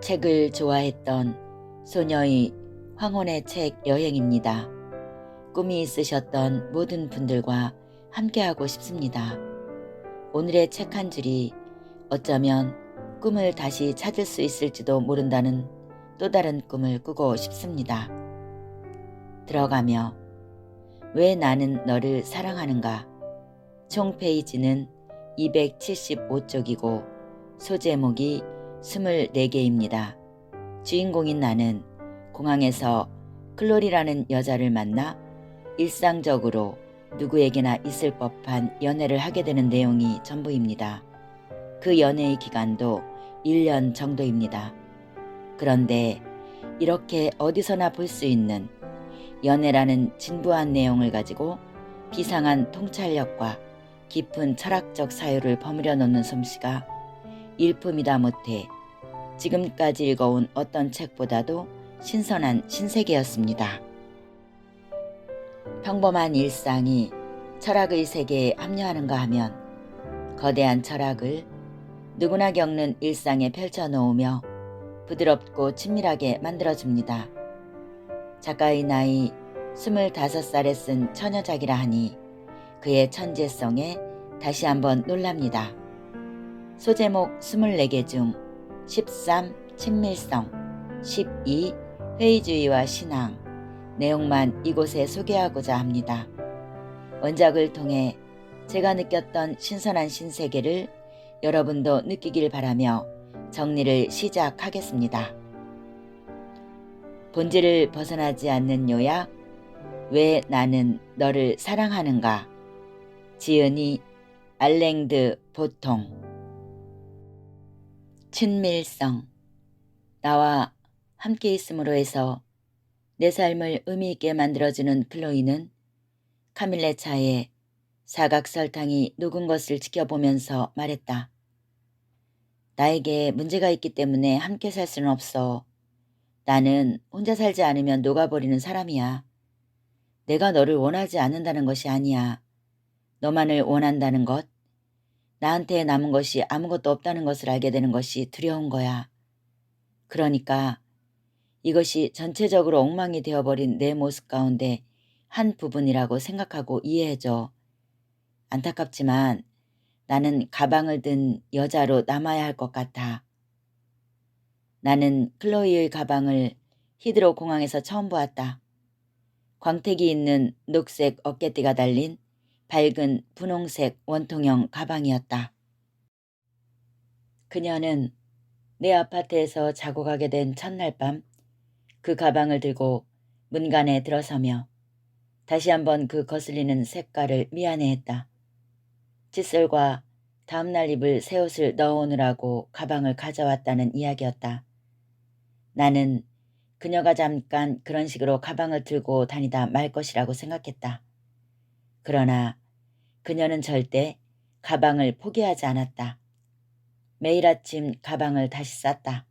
책을 좋아했던 소녀의 황혼의 책 여행입니다. 꿈이 있으셨던 모든 분들과 함께하고 싶습니다. 오늘의 책 한 줄이 어쩌면 꿈을 다시 찾을 수 있을지도 모른다는 또 다른 꿈을 꾸고 싶습니다. 들어가며 왜 나는 너를 사랑하는가? 총 페이지는 275쪽이고 소제목이 24개입니다. 주인공인 나는 공항에서 클로리라는 여자를 만나 일상적으로 누구에게나 있을 법한 연애를 하게 되는 내용이 전부입니다. 그 연애의 기간도 1년 정도입니다. 그런데 이렇게 어디서나 볼 수 있는 연애라는 진부한 내용을 가지고 비상한 통찰력과 깊은 철학적 사유를 버무려 놓는 솜씨가 일품이다 못해 지금까지 읽어온 어떤 책보다도 신선한 신세계였습니다. 평범한 일상이 철학의 세계에 합류하는가 하면 거대한 철학을 누구나 겪는 일상에 펼쳐놓으며 부드럽고 친밀하게 만들어줍니다. 작가의 나이 25살에 쓴 처녀작이라 하니 그의 천재성에 다시 한번 놀랍니다. 소제목 24개 중 13. 친밀성, 12. 회의주의와 신앙, 내용만 이곳에 소개하고자 합니다. 원작을 통해 제가 느꼈던 신선한 신세계를 여러분도 느끼길 바라며 정리를 시작하겠습니다. 본질을 벗어나지 않는 요약, 왜 나는 너를 사랑하는가? 지은이 알랭드 보통. 친밀성. 나와 함께 있음으로 해서 내 삶을 의미있게 만들어주는 클로이는 카밀레 차에 사각 설탕이 녹은 것을 지켜보면서 말했다. 나에게 문제가 있기 때문에 함께 살 수는 없어. 나는 혼자 살지 않으면 녹아버리는 사람이야. 내가 너를 원하지 않는다는 것이 아니야. 너만을 원한다는 것, 나한테 남은 것이 아무것도 없다는 것을 알게 되는 것이 두려운 거야. 그러니까 이것이 전체적으로 엉망이 되어버린 내 모습 가운데 한 부분이라고 생각하고 이해해줘. 안타깝지만 나는 가방을 든 여자로 남아야 할 것 같아. 나는 클로이의 가방을 히드로 공항에서 처음 보았다. 광택이 있는 녹색 어깨띠가 달린 밝은 분홍색 원통형 가방이었다. 그녀는 내 아파트에서 자고 가게 된 첫날 밤 그 가방을 들고 문간에 들어서며 다시 한번 그 거슬리는 색깔을 미안해했다. 칫솔과 다음날 입을 새 옷을 넣어오느라고 가방을 가져왔다는 이야기였다. 나는 그녀가 잠깐 그런 식으로 가방을 들고 다니다 말 것이라고 생각했다. 그러나 그녀는 절대 가방을 포기하지 않았다. 매일 아침 가방을 다시 쌌다.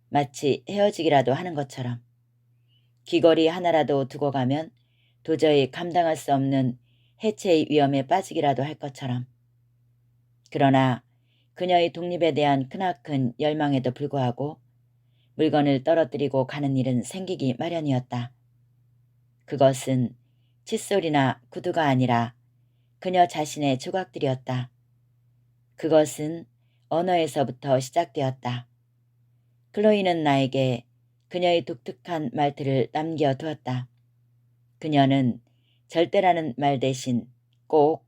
마치 헤어지기라도 하는 것처럼. 귀걸이 하나라도 두고 가면 도저히 감당할 수 없는 해체의 위험에 빠지기라도 할 것처럼. 그러나 그녀의 독립에 대한 크나큰 열망에도 불구하고 물건을 떨어뜨리고 가는 일은 생기기 마련이었다. 그것은 칫솔이나 구두가 아니라 그녀 자신의 조각들이었다. 그것은 언어에서부터 시작되었다. 클로이는 나에게 그녀의 독특한 말들을 남겨두었다. 그녀는 절대라는 말 대신 꼭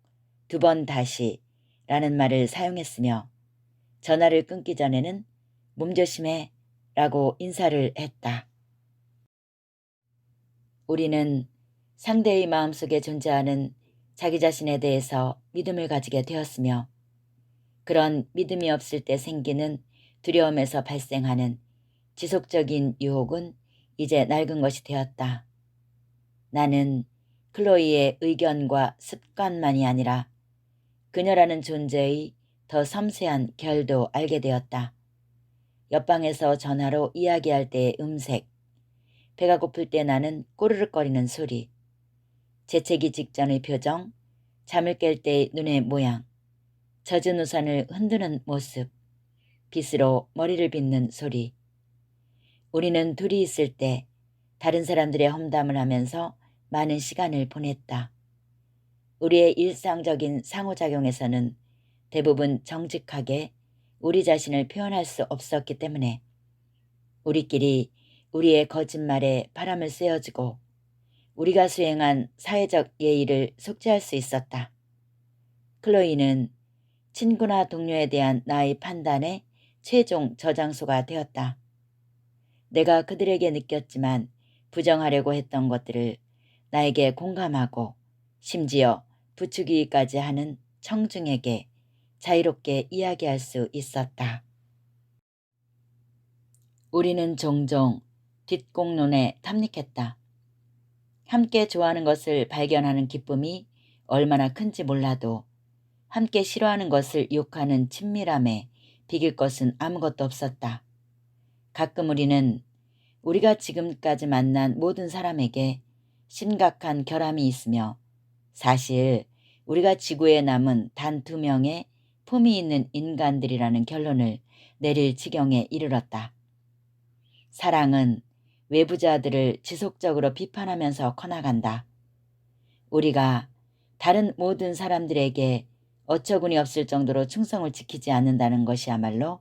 2번 다시 라는 말을 사용했으며 전화를 끊기 전에는 몸조심해 라고 인사를 했다. 우리는 상대의 마음속에 존재하는 자기 자신에 대해서 믿음을 가지게 되었으며 그런 믿음이 없을 때 생기는 두려움에서 발생하는 지속적인 유혹은 이제 낡은 것이 되었다. 나는 클로이의 의견과 습관만이 아니라 그녀라는 존재의 더 섬세한 결도 알게 되었다. 옆방에서 전화로 이야기할 때의 음색, 배가 고플 때 나는 꼬르륵거리는 소리, 재채기 직전의 표정, 잠을 깰 때의 눈의 모양, 젖은 우산을 흔드는 모습, 빗으로 머리를 빗는 소리, 우리는 둘이 있을 때 다른 사람들의 험담을 하면서 많은 시간을 보냈다. 우리의 일상적인 상호작용에서는 대부분 정직하게 우리 자신을 표현할 수 없었기 때문에 우리끼리 우리의 거짓말에 바람을 쐬어주고 우리가 수행한 사회적 예의를 속죄할 수 있었다. 클로이는 친구나 동료에 대한 나의 판단의 최종 저장소가 되었다. 내가 그들에게 느꼈지만 부정하려고 했던 것들을 나에게 공감하고 심지어 부추기기까지 하는 청중에게 자유롭게 이야기할 수 있었다. 우리는 종종 뒷공론에 탐닉했다. 함께 좋아하는 것을 발견하는 기쁨이 얼마나 큰지 몰라도 함께 싫어하는 것을 욕하는 친밀함에 비길 것은 아무것도 없었다. 가끔 우리는 우리가 지금까지 만난 모든 사람에게 심각한 결함이 있으며 사실 우리가 지구에 남은 단 2명의 품이 있는 인간들이라는 결론을 내릴 지경에 이르렀다. 사랑은 외부자들을 지속적으로 비판하면서 커나간다. 우리가 다른 모든 사람들에게 어처구니 없을 정도로 충성을 지키지 않는다는 것이야말로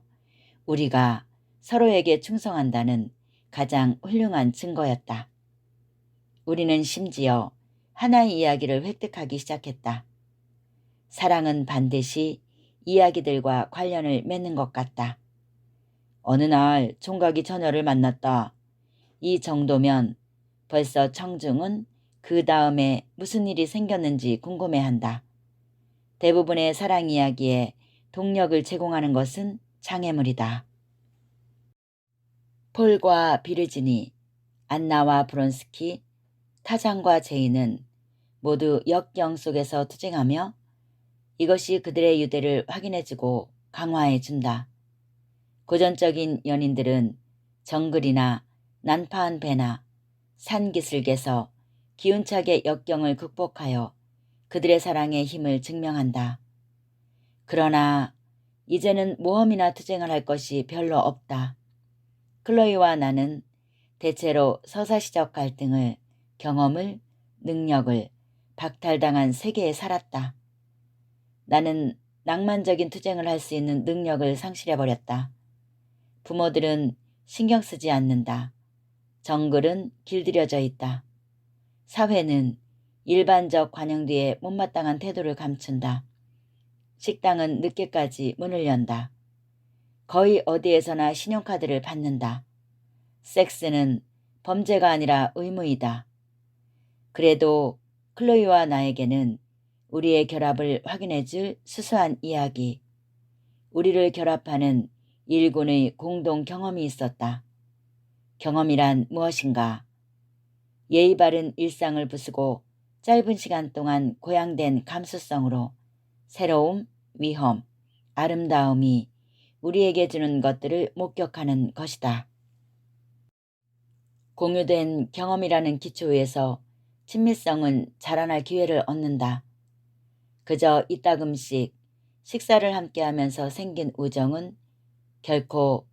우리가 서로에게 충성한다는 가장 훌륭한 증거였다. 우리는 심지어 하나의 이야기를 획득하기 시작했다. 사랑은 반드시 이야기들과 관련을 맺는 것 같다. 어느 날 총각이 처녀를 만났다. 이 정도면 벌써 청중은 그 다음에 무슨 일이 생겼는지 궁금해한다. 대부분의 사랑 이야기에 동력을 제공하는 것은 장애물이다. 폴과 비르지니, 안나와 브론스키, 타장과 제이는 모두 역경 속에서 투쟁하며 이것이 그들의 유대를 확인해주고 강화해준다. 고전적인 연인들은 정글이나 난파한 배나 산기슭에서 기운차게 역경을 극복하여 그들의 사랑의 힘을 증명한다. 그러나 이제는 모험이나 투쟁을 할 것이 별로 없다. 클로이와 나는 대체로 서사시적 갈등을, 경험을, 능력을 박탈당한 세계에 살았다. 나는 낭만적인 투쟁을 할 수 있는 능력을 상실해버렸다. 부모들은 신경 쓰지 않는다. 정글은 길들여져 있다. 사회는 일반적 관용 뒤에 못마땅한 태도를 감춘다. 식당은 늦게까지 문을 연다. 거의 어디에서나 신용카드를 받는다. 섹스는 범죄가 아니라 의무이다. 그래도 클로이와 나에게는 우리의 결합을 확인해줄 수수한 이야기, 우리를 결합하는 일군의 공동 경험이 있었다. 경험이란 무엇인가? 예의 바른 일상을 부수고 짧은 시간 동안 고양된 감수성으로 새로움, 위험, 아름다움이 우리에게 주는 것들을 목격하는 것이다. 공유된 경험이라는 기초 위에서 친밀성은 자라날 기회를 얻는다. 그저 이따금씩 식사를 함께하면서 생긴 우정은 결코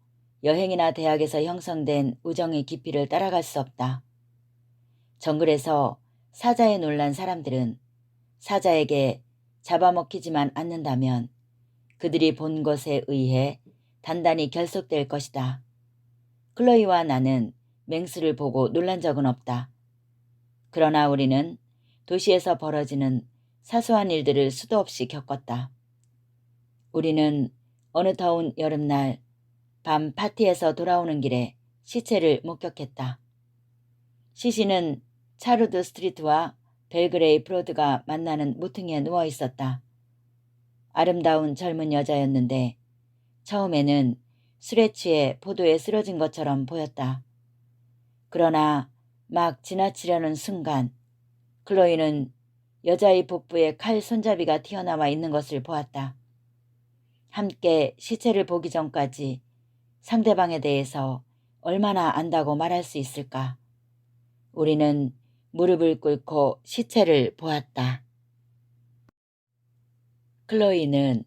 여행이나 대학에서 형성된 우정의 깊이를 따라갈 수 없다. 정글에서 사자에 놀란 사람들은 사자에게 잡아먹히지만 않는다면 그들이 본 것에 의해 단단히 결속될 것이다. 클로이와 나는 맹수를 보고 놀란 적은 없다. 그러나 우리는 도시에서 벌어지는 사소한 일들을 수도 없이 겪었다. 우리는 어느 더운 여름날 밤 파티에서 돌아오는 길에 시체를 목격했다. 시신은 차르드 스트리트와 벨그레이 브로드가 만나는 모퉁이에 누워 있었다. 아름다운 젊은 여자였는데 처음에는 술에 취해 포도에 쓰러진 것처럼 보였다. 그러나 막 지나치려는 순간 클로이는 여자의 복부에 칼 손잡이가 튀어나와 있는 것을 보았다. 함께 시체를 보기 전까지 상대방에 대해서 얼마나 안다고 말할 수 있을까? 우리는 무릎을 꿇고 시체를 보았다. 클로이는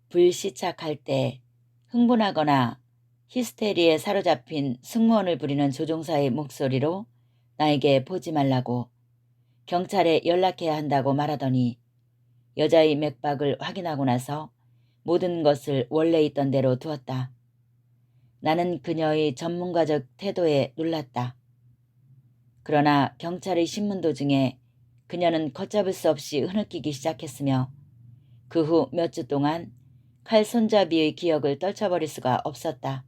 불시착할 때 흥분하거나 히스테리에 사로잡힌 승무원을 부리는 조종사의 목소리로 나에게 보지 말라고, 경찰에 연락해야 한다고 말하더니 여자의 맥박을 확인하고 나서 모든 것을 원래 있던 대로 두었다. 나는 그녀의 전문가적 태도에 놀랐다. 그러나 경찰의 신문 도중에 그녀는 걷잡을 수 없이 흐느끼기 시작했으며 그 후 몇 주 동안 칼 손잡이의 기억을 떨쳐버릴 수가 없었다.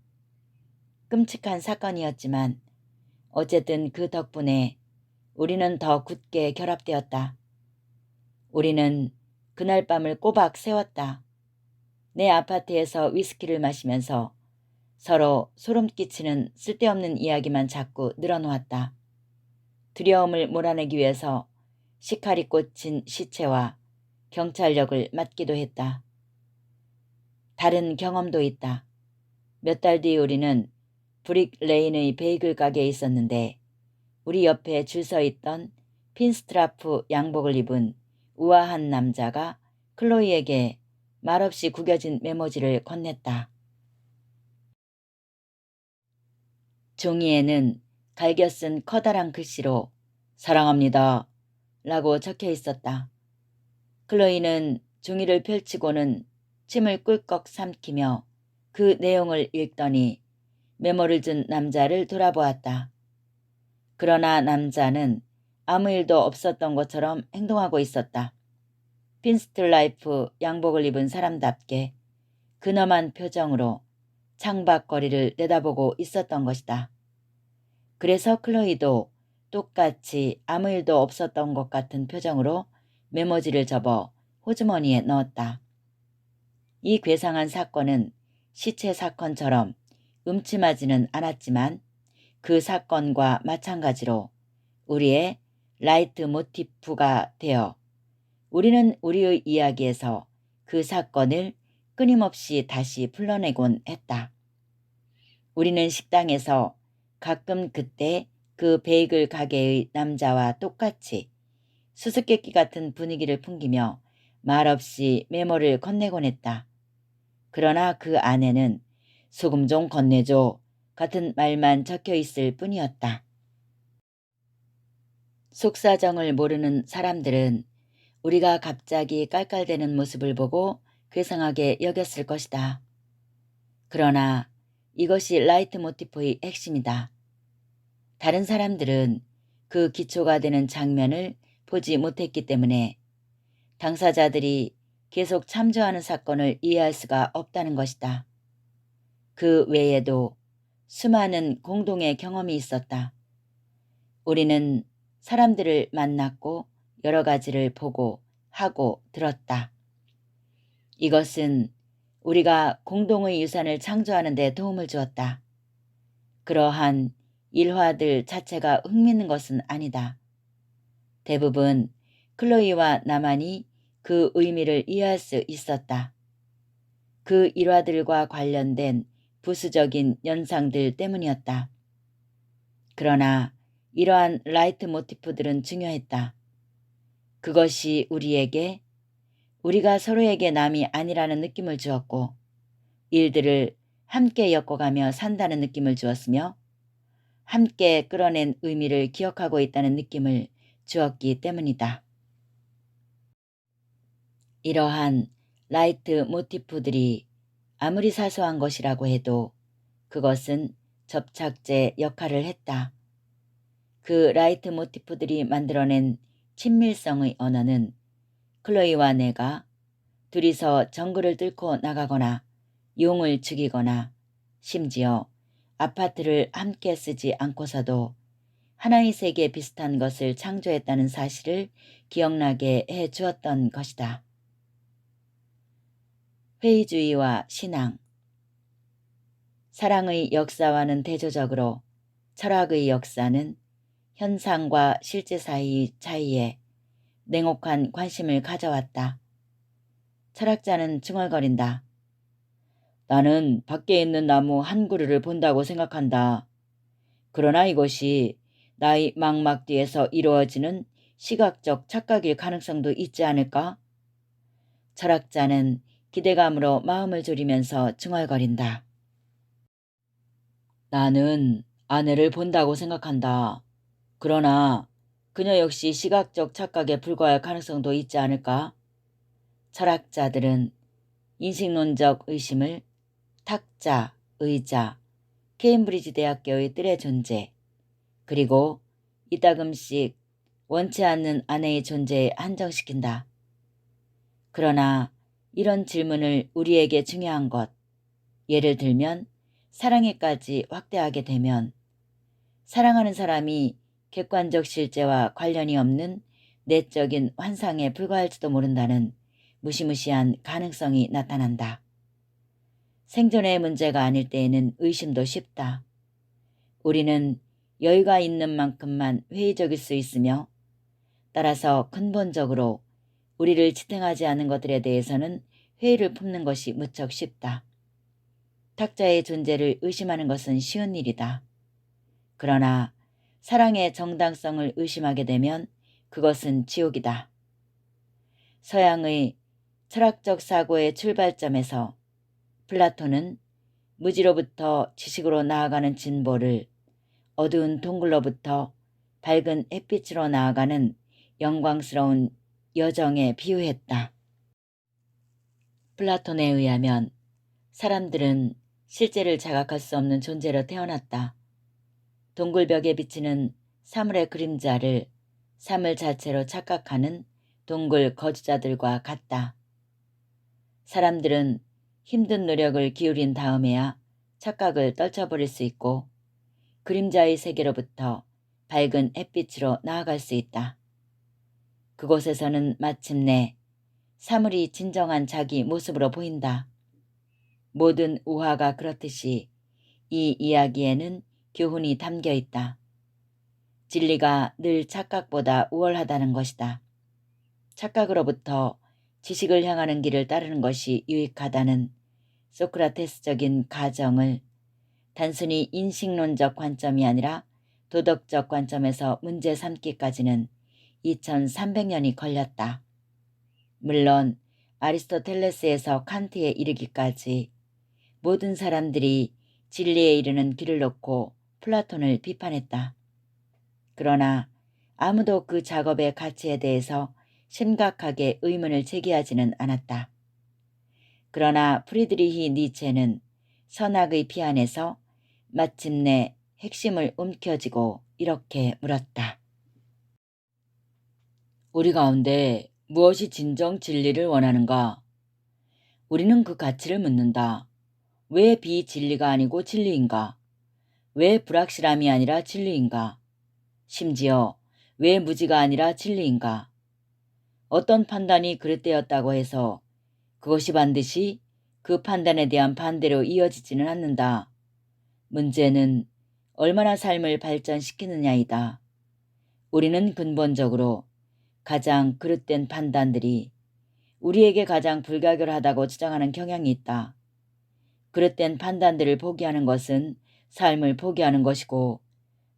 끔찍한 사건이었지만 어쨌든 그 덕분에 우리는 더 굳게 결합되었다. 우리는 그날 밤을 꼬박 세웠다. 내 아파트에서 위스키를 마시면서 서로 소름 끼치는 쓸데없는 이야기만 자꾸 늘어놓았다. 두려움을 몰아내기 위해서 시칼이 꽂힌 시체와 경찰력을 맡기도 했다. 다른 경험도 있다. 몇 달 뒤 우리는 브릭 레인의 베이글 가게에 있었는데 우리 옆에 줄 서 있던 핀스트라프 양복을 입은 우아한 남자가 클로이에게 말없이 구겨진 메모지를 건넸다. 종이에는 갈겨쓴 커다란 글씨로 사랑합니다 라고 적혀 있었다. 클로이는 종이를 펼치고는 침을 꿀꺽 삼키며 그 내용을 읽더니 메모를 준 남자를 돌아보았다. 그러나 남자는 아무 일도 없었던 것처럼 행동하고 있었다. 핀스트라이프 양복을 입은 사람답게 근엄한 표정으로 창밖거리를 내다보고 있었던 것이다. 그래서 클로이도 똑같이 아무 일도 없었던 것 같은 표정으로 메모지를 접어 호주머니에 넣었다. 이 괴상한 사건은 시체 사건처럼 음침하지는 않았지만 그 사건과 마찬가지로 우리의 라이트 모티프가 되어 우리는 우리의 이야기에서 그 사건을 끊임없이 다시 불러내곤 했다. 우리는 식당에서 가끔 그때 그 베이글 가게의 남자와 똑같이 수수께끼 같은 분위기를 풍기며 말없이 메모를 건네곤 했다. 그러나 그 안에는 소금 좀 건네줘 같은 말만 적혀 있을 뿐이었다. 속사정을 모르는 사람들은 우리가 갑자기 깔깔대는 모습을 보고 괴상하게 여겼을 것이다. 그러나 이것이 라이트 모티프의 핵심이다. 다른 사람들은 그 기초가 되는 장면을 보지 못했기 때문에 당사자들이 계속 참조하는 사건을 이해할 수가 없다는 것이다. 그 외에도 수많은 공동의 경험이 있었다. 우리는 사람들을 만났고 여러 가지를 보고 하고 들었다. 이것은 우리가 공동의 유산을 창조하는 데 도움을 주었다. 그러한 일화들 자체가 흥미있는 것은 아니다. 대부분 클로이와 나만이 그 의미를 이해할 수 있었다. 그 일화들과 관련된 부수적인 연상들 때문이었다. 그러나 이러한 라이트 모티프들은 중요했다. 그것이 우리가 서로에게 남이 아니라는 느낌을 주었고 일들을 함께 엮어가며 산다는 느낌을 주었으며 함께 끌어낸 의미를 기억하고 있다는 느낌을 주었기 때문이다. 이러한 라이트 모티프들이 아무리 사소한 것이라고 해도 그것은 접착제 역할을 했다. 그 라이트 모티프들이 만들어낸 친밀성의 언어는 클로이와 내가 둘이서 정글을 뚫고 나가거나 용을 죽이거나 심지어 아파트를 함께 쓰지 않고서도 하나의 세계 비슷한 것을 창조했다는 사실을 기억나게 해주었던 것이다. 회의주의와 신앙. 사랑의 역사와는 대조적으로 철학의 역사는 현상과 실제 사이의 차이에 냉혹한 관심을 가져왔다. 철학자는 중얼거린다. 나는 밖에 있는 나무 한 그루를 본다고 생각한다. 그러나 이것이 나의 망막 뒤에서 이루어지는 시각적 착각일 가능성도 있지 않을까? 철학자는 기대감으로 마음을 졸이면서 중얼거린다. 나는 아내를 본다고 생각한다. 그러나 그녀 역시 시각적 착각에 불과할 가능성도 있지 않을까? 철학자들은 인식론적 의심을 탁자, 의자, 케임브리지 대학교의 뜰의 존재, 그리고 이따금씩 원치 않는 아내의 존재에 한정시킨다. 그러나 이런 질문을 우리에게 중요한 것, 예를 들면 사랑에까지 확대하게 되면 사랑하는 사람이 객관적 실제와 관련이 없는 내적인 환상에 불과할지도 모른다는 무시무시한 가능성이 나타난다. 생존의 문제가 아닐 때에는 의심도 쉽다. 우리는 여유가 있는 만큼만 회의적일 수 있으며 따라서 근본적으로 우리를 지탱하지 않은 것들에 대해서는 회의를 품는 것이 무척 쉽다. 탁자의 존재를 의심하는 것은 쉬운 일이다. 그러나 사랑의 정당성을 의심하게 되면 그것은 지옥이다. 서양의 철학적 사고의 출발점에서 플라톤은 무지로부터 지식으로 나아가는 진보를 어두운 동굴로부터 밝은 햇빛으로 나아가는 영광스러운 여정에 비유했다. 플라톤에 의하면 사람들은 실제를 자각할 수 없는 존재로 태어났다. 동굴벽에 비치는 사물의 그림자를 사물 자체로 착각하는 동굴 거주자들과 같다. 사람들은 힘든 노력을 기울인 다음에야 착각을 떨쳐버릴 수 있고 그림자의 세계로부터 밝은 햇빛으로 나아갈 수 있다. 그곳에서는 마침내 사물이 진정한 자기 모습으로 보인다. 모든 우화가 그렇듯이 이 이야기에는 교훈이 담겨 있다. 진리가 늘 착각보다 우월하다는 것이다. 착각으로부터 지식을 향하는 길을 따르는 것이 유익하다는 소크라테스적인 가정을 단순히 인식론적 관점이 아니라 도덕적 관점에서 문제 삼기까지는 2300년이 걸렸다. 물론 아리스토텔레스에서 칸트에 이르기까지 모든 사람들이 진리에 이르는 길을 놓고 플라톤을 비판했다. 그러나 아무도 그 작업의 가치에 대해서 심각하게 의문을 제기하지는 않았다. 그러나 프리드리히 니체는 선악의 피안에서 마침내 핵심을 움켜쥐고 이렇게 물었다. 우리 가운데 무엇이 진정 진리를 원하는가? 우리는 그 가치를 묻는다. 왜 비진리가 아니고 진리인가? 왜 불확실함이 아니라 진리인가? 심지어 왜 무지가 아니라 진리인가? 어떤 판단이 그릇되었다고 해서 그것이 반드시 그 판단에 대한 반대로 이어지지는 않는다. 문제는 얼마나 삶을 발전시키느냐이다. 우리는 근본적으로 가장 그릇된 판단들이 우리에게 가장 불가결하다고 주장하는 경향이 있다. 그릇된 판단들을 포기하는 것은 삶을 포기하는 것이고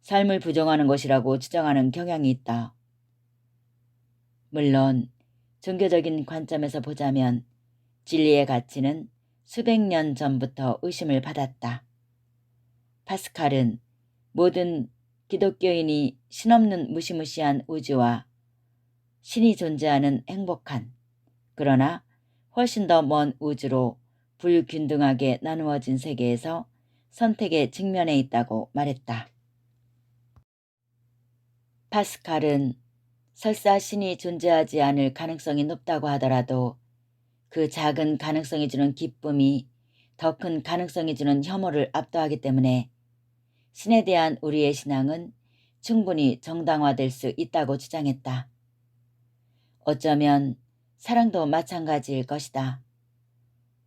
삶을 부정하는 것이라고 주장하는 경향이 있다. 물론 종교적인 관점에서 보자면 진리의 가치는 수백 년 전부터 의심을 받았다. 파스칼은 모든 기독교인이 신없는 무시무시한 우주와 신이 존재하는 행복한, 그러나 훨씬 더 먼 우주로 불균등하게 나누어진 세계에서 선택의 직면에 있다고 말했다. 파스칼은 설사 신이 존재하지 않을 가능성이 높다고 하더라도 그 작은 가능성이 주는 기쁨이 더 큰 가능성이 주는 혐오를 압도하기 때문에 신에 대한 우리의 신앙은 충분히 정당화될 수 있다고 주장했다. 어쩌면 사랑도 마찬가지일 것이다.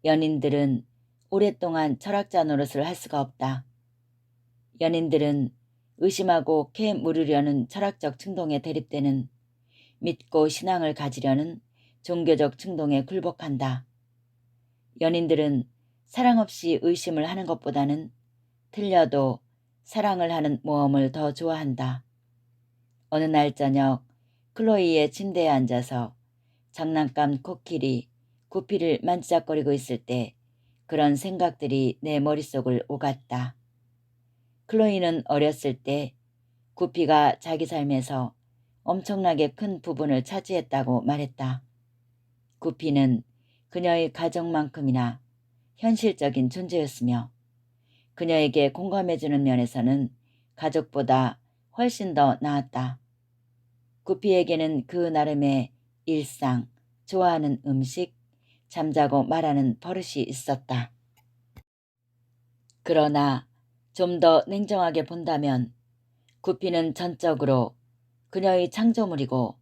연인들은 오랫동안 철학자 노릇을 할 수가 없다. 연인들은 의심하고 캐 물으려는 철학적 충동에 대립되는 믿고 신앙을 가지려는 종교적 충동에 굴복한다. 연인들은 사랑 없이 의심을 하는 것보다는 틀려도 사랑을 하는 모험을 더 좋아한다. 어느 날 저녁 클로이의 침대에 앉아서 장난감 코끼리 구피를 만지작거리고 있을 때 그런 생각들이 내 머릿속을 오갔다. 클로이는 어렸을 때 구피가 자기 삶에서 엄청나게 큰 부분을 차지했다고 말했다. 구피는 그녀의 가정만큼이나 현실적인 존재였으며 그녀에게 공감해주는 면에서는 가족보다 훨씬 더 나았다. 구피에게는 그 나름의 일상, 좋아하는 음식, 잠자고 말하는 버릇이 있었다. 그러나 좀 더 냉정하게 본다면 구피는 전적으로 그녀의 창조물이고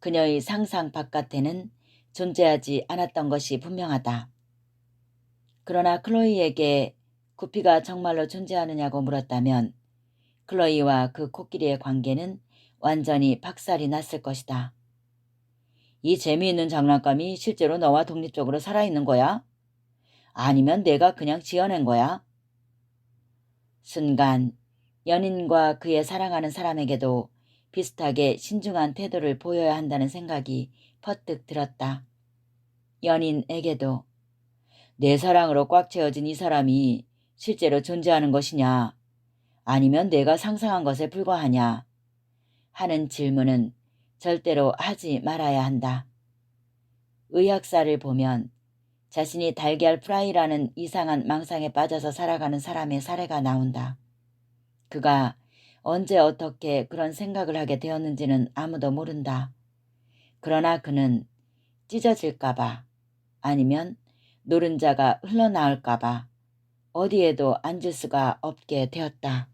그녀의 상상 바깥에는 존재하지 않았던 것이 분명하다. 그러나 클로이에게 구피가 정말로 존재하느냐고 물었다면 클로이와 그 코끼리의 관계는 완전히 박살이 났을 것이다. 이 재미있는 장난감이 실제로 너와 독립적으로 살아있는 거야? 아니면 내가 그냥 지어낸 거야? 순간 연인과 그의 사랑하는 사람에게도 비슷하게 신중한 태도를 보여야 한다는 생각이 퍼뜩 들었다. 연인에게도 내 사랑으로 꽉 채워진 이 사람이 실제로 존재하는 것이냐 아니면 내가 상상한 것에 불과하냐 하는 질문은 절대로 하지 말아야 한다. 의학사를 보면 자신이 달걀 프라이라는 이상한 망상에 빠져서 살아가는 사람의 사례가 나온다. 그가 언제 어떻게 그런 생각을 하게 되었는지는 아무도 모른다. 그러나 그는 찢어질까봐 아니면 노른자가 흘러나올까봐 어디에도 앉을 수가 없게 되었다.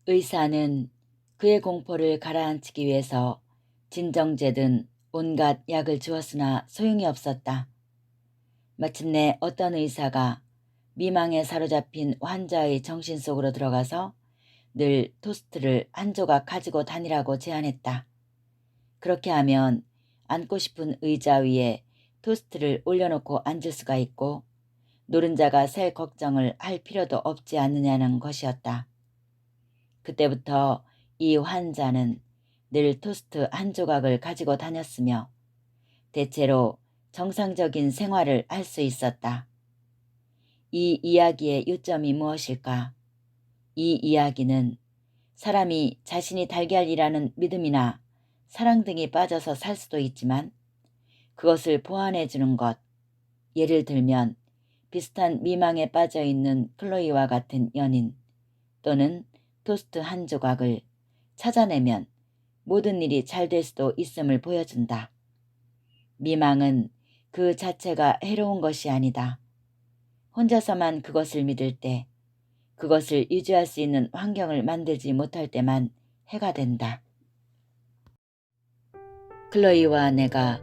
의사는 그의 공포를 가라앉히기 위해서 진정제든 온갖 약을 주었으나 소용이 없었다. 마침내 어떤 의사가 미망에 사로잡힌 환자의 정신 속으로 들어가서 늘 토스트를 한 조각 가지고 다니라고 제안했다. 그렇게 하면 앉고 싶은 의자 위에 토스트를 올려놓고 앉을 수가 있고 노른자가 셀 걱정을 할 필요도 없지 않느냐는 것이었다. 그때부터 이 환자는 늘 토스트 한 조각을 가지고 다녔으며 대체로 정상적인 생활을 할 수 있었다. 이 이야기의 요점이 무엇일까? 이 이야기는 사람이 자신이 달걀이라는 믿음이나 사랑 등이 빠져서 살 수도 있지만 그것을 보완해주는 것, 예를 들면 비슷한 미망에 빠져있는 클로이와 같은 연인 또는 토스트 한 조각을 찾아내면 모든 일이 잘 될 수도 있음을 보여준다. 미망은 그 자체가 해로운 것이 아니다. 혼자서만 그것을 믿을 때, 그것을 유지할 수 있는 환경을 만들지 못할 때만 해가 된다. 클로이와 내가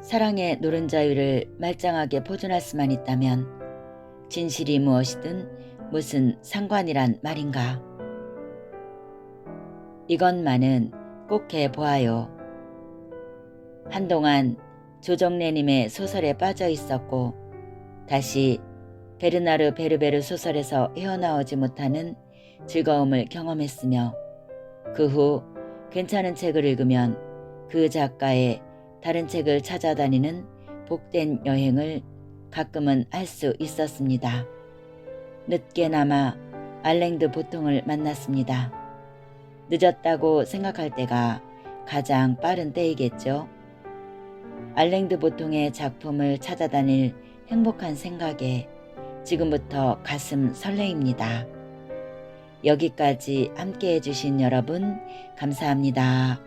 사랑의 노른자유를 말짱하게 보존할 수만 있다면 진실이 무엇이든 무슨 상관이란 말인가. 이것만은 꼭 해보아요. 한동안 조정래님의 소설에 빠져 있었고 다시 베르나르 베르베르 소설에서 헤어나오지 못하는 즐거움을 경험했으며 그 후 괜찮은 책을 읽으면 그 작가의 다른 책을 찾아다니는 복된 여행을 가끔은 할 수 있었습니다. 늦게나마 알랭드 보통을 만났습니다. 늦었다고 생각할 때가 가장 빠른 때이겠죠. 알랭드 보통의 작품을 찾아다닐 행복한 생각에 지금부터 가슴 설레입니다. 여기까지 함께 해주신 여러분 감사합니다.